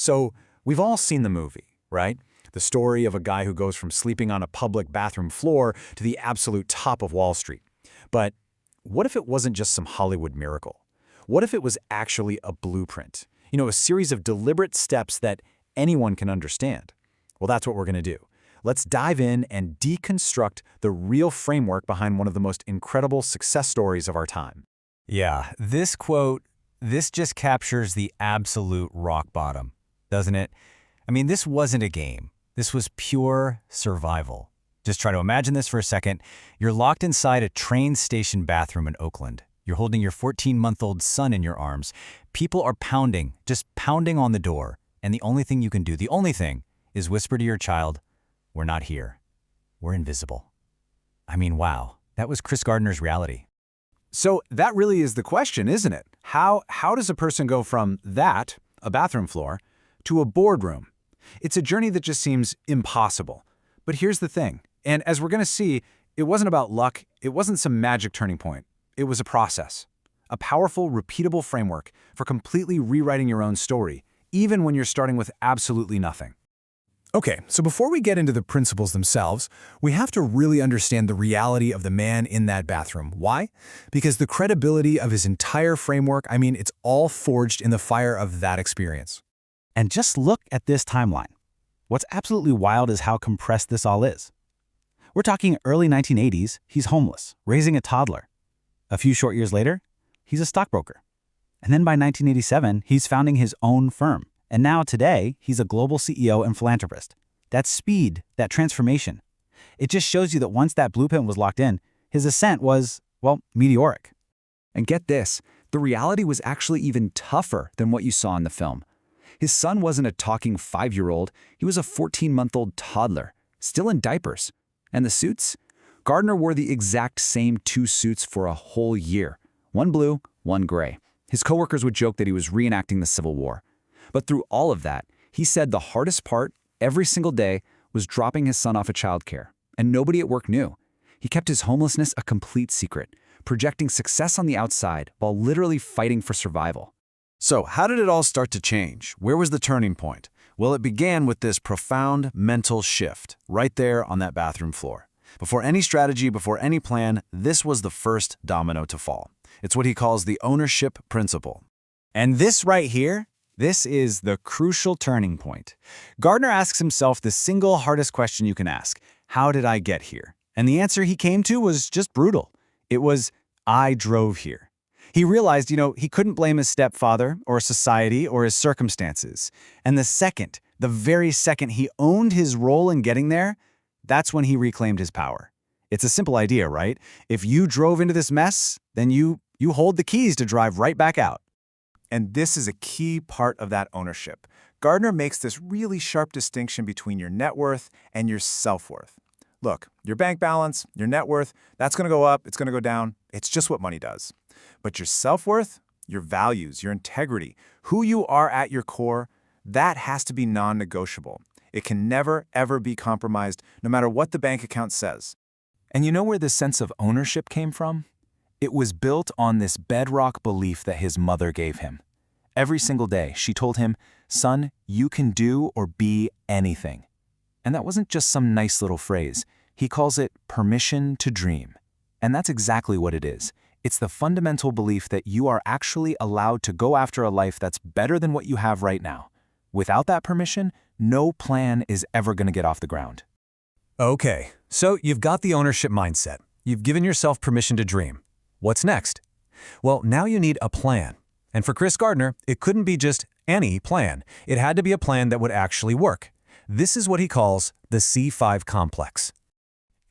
So we've all seen the movie, right? The story of a guy who goes from sleeping on a public bathroom floor to the absolute top of Wall Street. But what if it wasn't just some Hollywood miracle? What if it was actually a blueprint? A series of deliberate steps that anyone can understand? Well, that's what we're going to do. Let's dive in and deconstruct the real framework behind one of the most incredible success stories of our time. Yeah, this quote, this just captures the absolute rock bottom, doesn't it? I mean, this wasn't a game. This was pure survival. Just try to imagine this for a second. You're locked inside a train station bathroom in Oakland. You're holding your 14-month-old son in your arms. People are pounding, just pounding on the door. And the only thing you can do, the only thing, is whisper to your child, "We're not here. We're invisible." I mean, wow, that was Chris Gardner's reality. So that really is the question, isn't it? How does a person go from that, a bathroom floor, to a boardroom? It's a journey that just seems impossible. But here's the thing, and as we're going to see, it wasn't about luck, it wasn't some magic turning point. It was a process, a powerful, repeatable framework for completely rewriting your own story, even when you're starting with absolutely nothing. Okay, so before we get into the principles themselves, we have to really understand the reality of the man in that bathroom. Why? Because the credibility of his entire framework, it's all forged in the fire of that experience. And just look at this timeline. What's absolutely wild is how compressed this all is. We're talking early 1980s, he's homeless, raising a toddler. A few short years later, he's a stockbroker. And then by 1987, he's founding his own firm. And now today, he's a global CEO and philanthropist. That speed, that transformation, it just shows you that once that blueprint was locked in, his ascent was, well, meteoric. And get this, the reality was actually even tougher than what you saw in the film. His son wasn't a talking 5-year-old, he was a 14-month-old toddler, still in diapers. And the suits? Gardner wore the exact same 2 suits for a whole year. One blue, one gray. His coworkers would joke that he was reenacting the Civil War. But through all of that, he said the hardest part, every single day, was dropping his son off at childcare. And nobody at work knew. He kept his homelessness a complete secret, projecting success on the outside while literally fighting for survival. So how did it all start to change? Where was the turning point? Well, it began with this profound mental shift, right there on that bathroom floor. Before any strategy, before any plan, this was the first domino to fall. It's what he calls the ownership principle. And this right here, this is the crucial turning point. Gardner asks himself the single hardest question you can ask: how did I get here? And the answer he came to was just brutal. It was, I drove here. He realized, he couldn't blame his stepfather or society or his circumstances. And the very second he owned his role in getting there, that's when he reclaimed his power. It's a simple idea, right? If you drove into this mess, then you hold the keys to drive right back out. And this is a key part of that ownership. Gardner makes this really sharp distinction between your net worth and your self-worth. Look, your bank balance, your net worth, that's going to go up, it's going to go down. It's just what money does. But your self-worth, your values, your integrity, who you are at your core, that has to be non-negotiable. It can never, ever be compromised, no matter what the bank account says. And you know where this sense of ownership came from? It was built on this bedrock belief that his mother gave him. Every single day, she told him, "Son, you can do or be anything." And that wasn't just some nice little phrase. He calls it permission to dream. And that's exactly what it is. It's the fundamental belief that you are actually allowed to go after a life that's better than what you have right now. Without that permission, no plan is ever going to get off the ground. Okay, so you've got the ownership mindset. You've given yourself permission to dream. What's next? Well, now you need a plan. And for Chris Gardner, it couldn't be just any plan. It had to be a plan that would actually work. This is what he calls the C5 complex.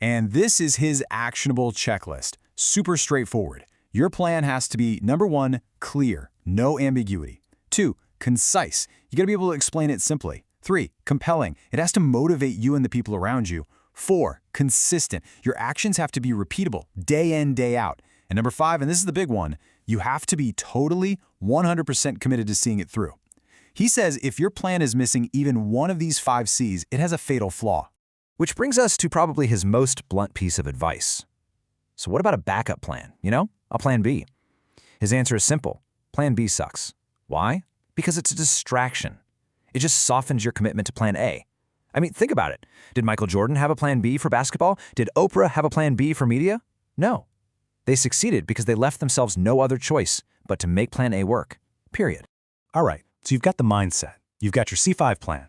And this is his actionable checklist. Super straightforward. Your plan has to be, number 1, clear, no ambiguity. 2, concise. You gotta be able to explain it simply. 3, compelling. It has to motivate you and the people around you. 4, consistent. Your actions have to be repeatable, day in, day out. And number 5, and this is the big one, you have to be totally 100% committed to seeing it through. He says if your plan is missing even one of these 5 C's, it has a fatal flaw. Which brings us to probably his most blunt piece of advice. So what about a backup plan? A plan B? His answer is simple. Plan B sucks. Why? Because it's a distraction. It just softens your commitment to plan A. I mean, think about it. Did Michael Jordan have a plan B for basketball? Did Oprah have a plan B for media? No. They succeeded because they left themselves no other choice but to make plan A work. Period. All right, so you've got the mindset. You've got your C5 plan.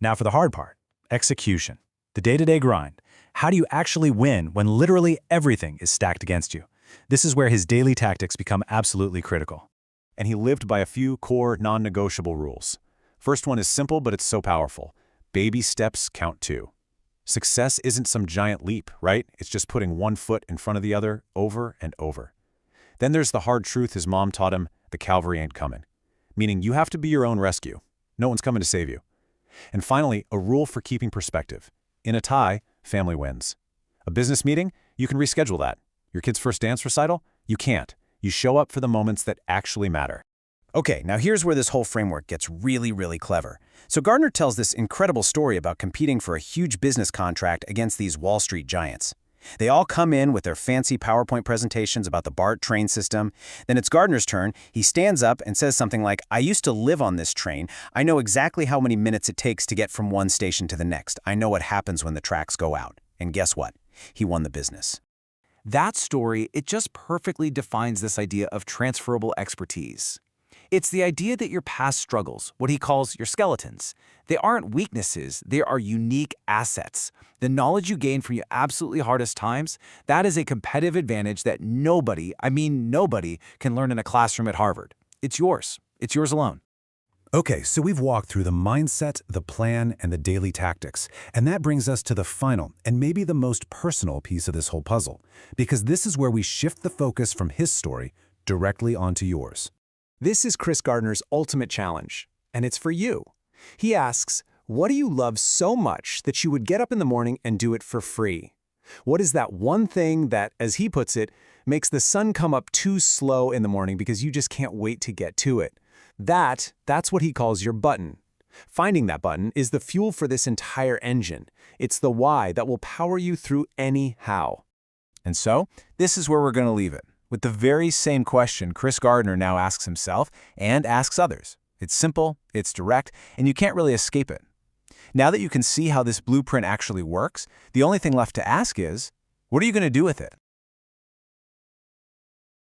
Now for the hard part, execution. The day-to-day grind. How do you actually win when literally everything is stacked against you? This is where his daily tactics become absolutely critical. And he lived by a few core non-negotiable rules. First one is simple, but it's so powerful. Baby steps count too. Success isn't some giant leap, right? It's just putting one foot in front of the other over and over. Then there's the hard truth his mom taught him: the cavalry ain't coming. Meaning you have to be your own rescue. No one's coming to save you. And finally, a rule for keeping perspective. In a tie, family wins. A business meeting? You can reschedule that. Your kid's first dance recital? You can't. You show up for the moments that actually matter. Okay, now here's where this whole framework gets really, really clever. So Gardner tells this incredible story about competing for a huge business contract against these Wall Street giants. They all come in with their fancy PowerPoint presentations about the BART train system. Then it's Gardner's turn. He stands up and says something like, "I used to live on this train. I know exactly how many minutes it takes to get from one station to the next. I know what happens when the tracks go out." And guess what? He won the business. That story, it just perfectly defines this idea of transferable expertise. It's the idea that your past struggles, what he calls your skeletons, they aren't weaknesses, they are unique assets. The knowledge you gain from your absolutely hardest times, that is a competitive advantage that nobody, I mean nobody, can learn in a classroom at Harvard. It's yours. It's yours alone. Okay, so we've walked through the mindset, the plan, and the daily tactics. And that brings us to the final, and maybe the most personal piece of this whole puzzle, because this is where we shift the focus from his story directly onto yours. This is Chris Gardner's ultimate challenge, and it's for you. He asks, what do you love so much that you would get up in the morning and do it for free? What is that one thing that, as he puts it, makes the sun come up too slow in the morning because you just can't wait to get to it? That's what he calls your button. Finding that button is the fuel for this entire engine. It's the why that will power you through any how. And so, this is where we're going to leave it, with the very same question Chris Gardner now asks himself and asks others. It's simple, it's direct, and you can't really escape it. Now that you can see how this blueprint actually works, the only thing left to ask is, what are you going to do with it?